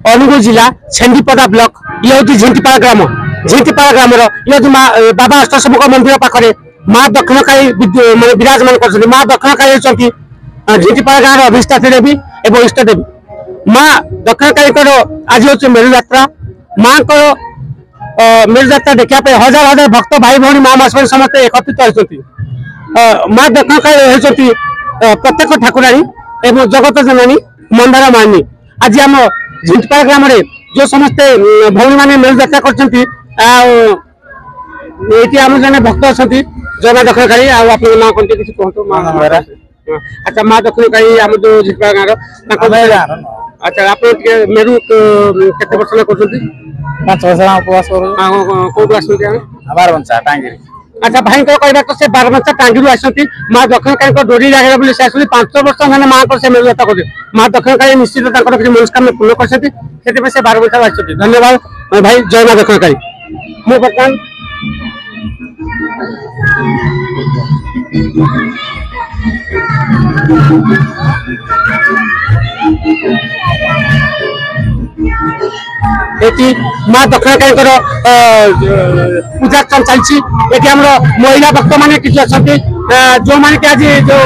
अनुगुल जिला छेंडीपदा ब्लॉक ये हूँ झेंटीपाड़ा ग्राम झेंटीपाड़ा ग्राम ये बाबा अष्टसमुख मंदिर पाखे माँ दक्षिणकाली विराजमान कर माँ दक्षिणकाली होती झेंटीपाड़ा गाँव अधिष्ठात्री देवी और इष्ट देवी माँ दक्षिणकाली आज हूँ मेरु यात्रा माँ को मेरु यात्रा देखा हजार हजार भक्त भाई भौणी माँ मास समस्त एकत्रित होती माँ दक्षिणकाली होती प्रत्येक ठाकुराणी एवं जगत जननी मंदार मानी आज आम झेंटीपाड़ा ग्राम जो समस्ते भौणी मैंने मेरु यात्रा कर आम जन भक्त अच्छा जय माँ दक्षिणकाली आप ना कहते किसी कहतु माँ अच्छा माँ दक्षिणकाली आम जो झेंटीपाड़ा गाँव अच्छा आप मेरु केते वर्ष कर 5 वर्ष उपवास कौटू आस बारबंचा टांगी अच्छा भाई कहवा तो से बारबंचा टांगी आसती माँ दक्षिणकाली डोरी लगे बोले से 5 वर्ष मैंने माँ को मेरु यात्रा करते माँ दक्षिणकाली निश्चित मनस्कामना पूर्ण कर से बारबंचा आसती धन्यवाद भाई जय माँ दक्षिणकाली मु बर्तमान माँ दक्षिणकाली पूजा चलती महिला भक्त मैंने किसी अच्छा जो मैंने कि आज जो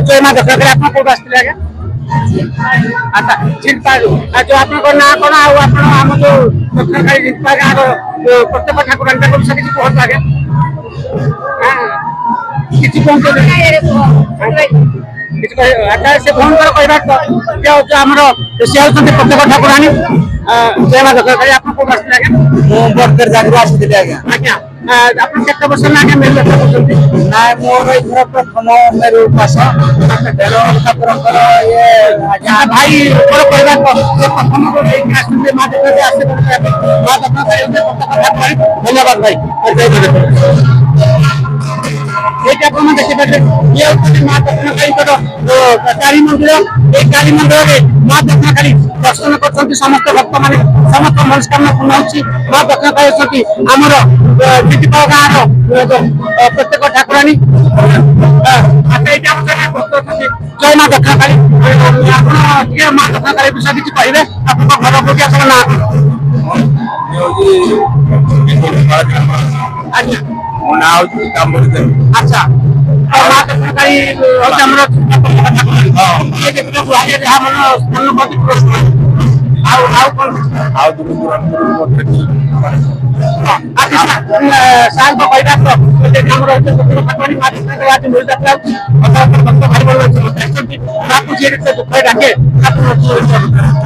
जय माँ दक्षिणकाली आप कौट आसते आगे अच्छा जो आप ना कौन आम जो दक्षिणकाली गाँव प्रत्येक ठाकुर किसी कहते आगे किसी अच्छा से फोन कर प्रत्येक ठाकुराणी जय माँ दक्षिणकाली आप कौट आसते आगे बरकर जागरू आसते आज्ञा आप केते वर्ष आगे मेरु यात्रा करछन्ती ना मोर इधर प्रथम मेरु पास ठाकुरंकर ये भाई मोर कहबा प्रथम को लेके आसते माँ दक्षिणकाली आसते माँ दक्षिणकाली धन्यवाद भाई जय माँ देखिए ये माँ दक्षिणकाली काली मंदिर काली मंदिर माँ दक्षिणकाली दर्शन कर समस्त भक्त मान समस्त मनस्कामना पूर्ण होती माँ दक्षिणकाली आमर झेंटीपाड़ा गाँव प्रत्येक ठाकुराणी जय माँ दक्षिणकाली माँ दक्षिणकाली विषय किसी कहे आप घर प्रति आप ना अच्छा माँ दक्षिणकाली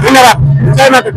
धन्यवाद जय माता।